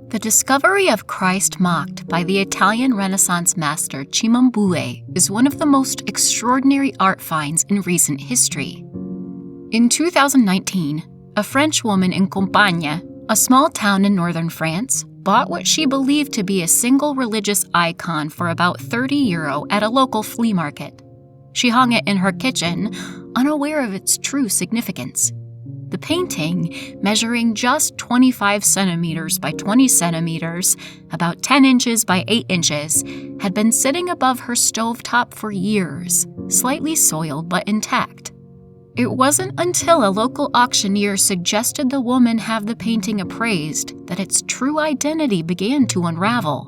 The discovery of Christ mocked by the Italian Renaissance master Cimabue is one of the most extraordinary art finds in recent history. In 2019, a French woman in Compiègne, a small town in northern France, bought what she believed to be a single religious icon for about €30 at a local flea market. She hung it in her kitchen, unaware of its true significance. The painting, measuring just 25 centimeters by 20 centimeters, about 10 inches by 8 inches, had been sitting above her stovetop for years, slightly soiled but intact. It wasn't until a local auctioneer suggested the woman have the painting appraised that its true identity began to unravel.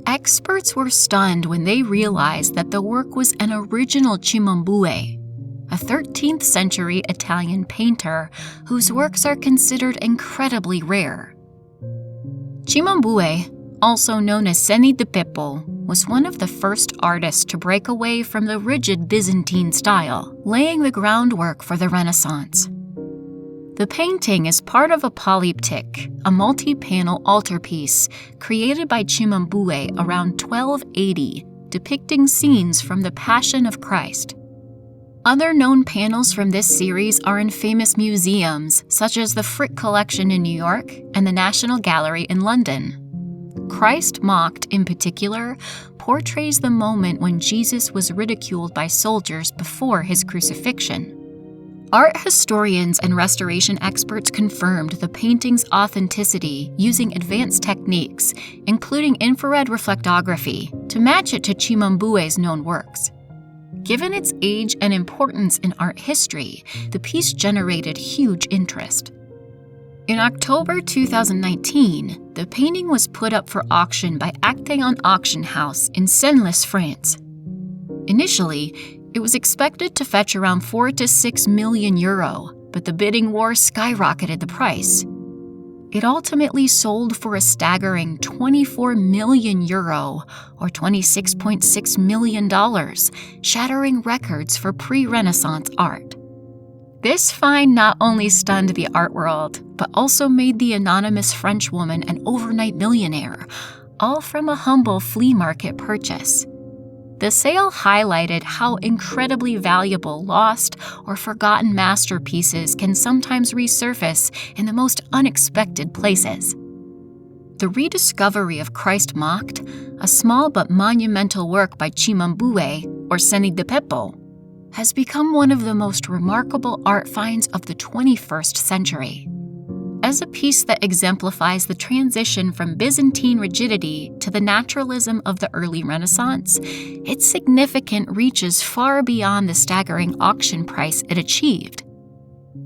Experts were stunned when they realized that the work was an original Cimabue, a 13th century Italian painter whose works are considered incredibly rare. Cimabue, also known as Segni di Peppo, was one of the first artists to break away from the rigid Byzantine style, laying the groundwork for the Renaissance. The painting is part of a polyptych, a multi-panel altarpiece created by Cimabue around 1280, depicting scenes from the Passion of Christ. Other known panels from this series are in famous museums, such as the Frick Collection in New York and the National Gallery in London. Christ Mocked, in particular, portrays the moment when Jesus was ridiculed by soldiers before his crucifixion. Art historians and restoration experts confirmed the painting's authenticity using advanced techniques, including infrared reflectography, to match it to Cimabue's known works. Given its age and importance in art history, the piece generated huge interest. In October 2019, the painting was put up for auction by Acteon Auction House in Senlis, France. Initially, it was expected to fetch around €4 to €6 million, but the bidding war skyrocketed the price. It ultimately sold for a staggering €24 million, or $26.6 million, shattering records for pre-Renaissance art. This find not only stunned the art world, but also made the anonymous French woman an overnight millionaire, all from a humble flea market purchase. The sale highlighted how incredibly valuable lost or forgotten masterpieces can sometimes resurface in the most unexpected places. The rediscovery of Christ Mocked, a small but monumental work by Cimabue, or Segni di Peppo, has become one of the most remarkable art finds of the 21st century. As a piece that exemplifies the transition from Byzantine rigidity to the naturalism of the early Renaissance, its significance reaches far beyond the staggering auction price it achieved.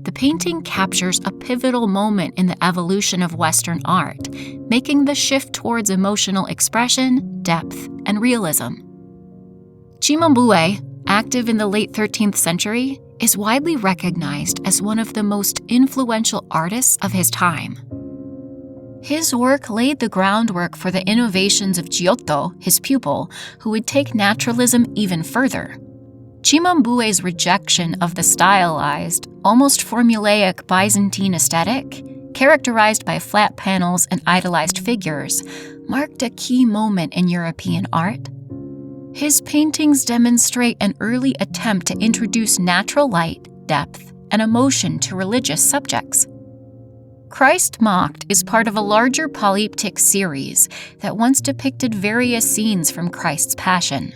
The painting captures a pivotal moment in the evolution of Western art, making the shift towards emotional expression, depth, and realism. Cimabue, active in the late 13th century, is widely recognized as one of the most influential artists of his time. His work laid the groundwork for the innovations of Giotto, his pupil, who would take naturalism even further. Cimabue's rejection of the stylized, almost formulaic Byzantine aesthetic, characterized by flat panels and idolized figures, marked a key moment in European art. His paintings demonstrate an early attempt to introduce natural light, depth, and emotion to religious subjects. Christ Mocked is part of a larger polyptych series that once depicted various scenes from Christ's Passion.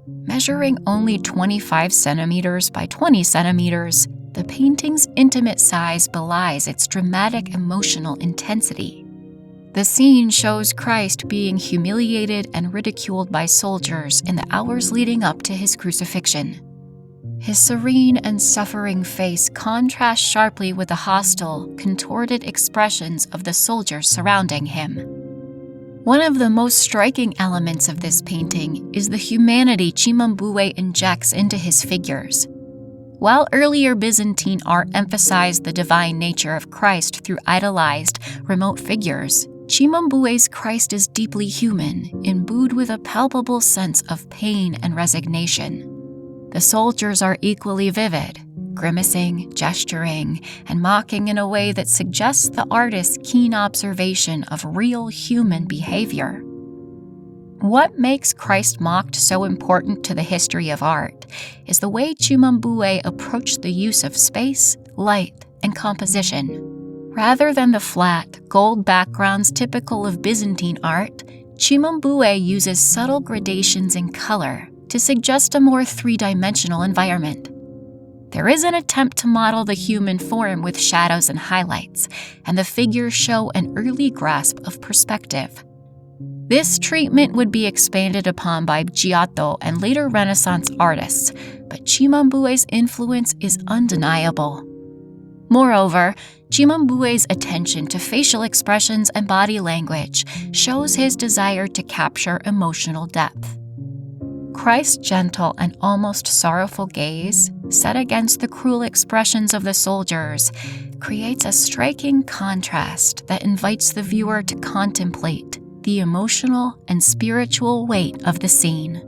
Measuring only 25 centimeters by 20 centimeters, the painting's intimate size belies its dramatic emotional intensity. The scene shows Christ being humiliated and ridiculed by soldiers in the hours leading up to his crucifixion. His serene and suffering face contrasts sharply with the hostile, contorted expressions of the soldiers surrounding him. One of the most striking elements of this painting is the humanity Cimabue injects into his figures. While earlier Byzantine art emphasized the divine nature of Christ through idolized, remote figures, Cimabue's Christ is deeply human, imbued with a palpable sense of pain and resignation. The soldiers are equally vivid, grimacing, gesturing, and mocking in a way that suggests the artist's keen observation of real human behavior. What makes Christ mocked so important to the history of art is the way Cimabue approached the use of space, light, and composition. Rather than the flat, gold backgrounds typical of Byzantine art, Cimabue uses subtle gradations in color to suggest a more three-dimensional environment. There is an attempt to model the human form with shadows and highlights, and the figures show an early grasp of perspective. This treatment would be expanded upon by Giotto and later Renaissance artists, but Cimabue's influence is undeniable. Moreover, Cimabue's attention to facial expressions and body language shows his desire to capture emotional depth. Christ's gentle and almost sorrowful gaze, set against the cruel expressions of the soldiers, creates a striking contrast that invites the viewer to contemplate the emotional and spiritual weight of the scene.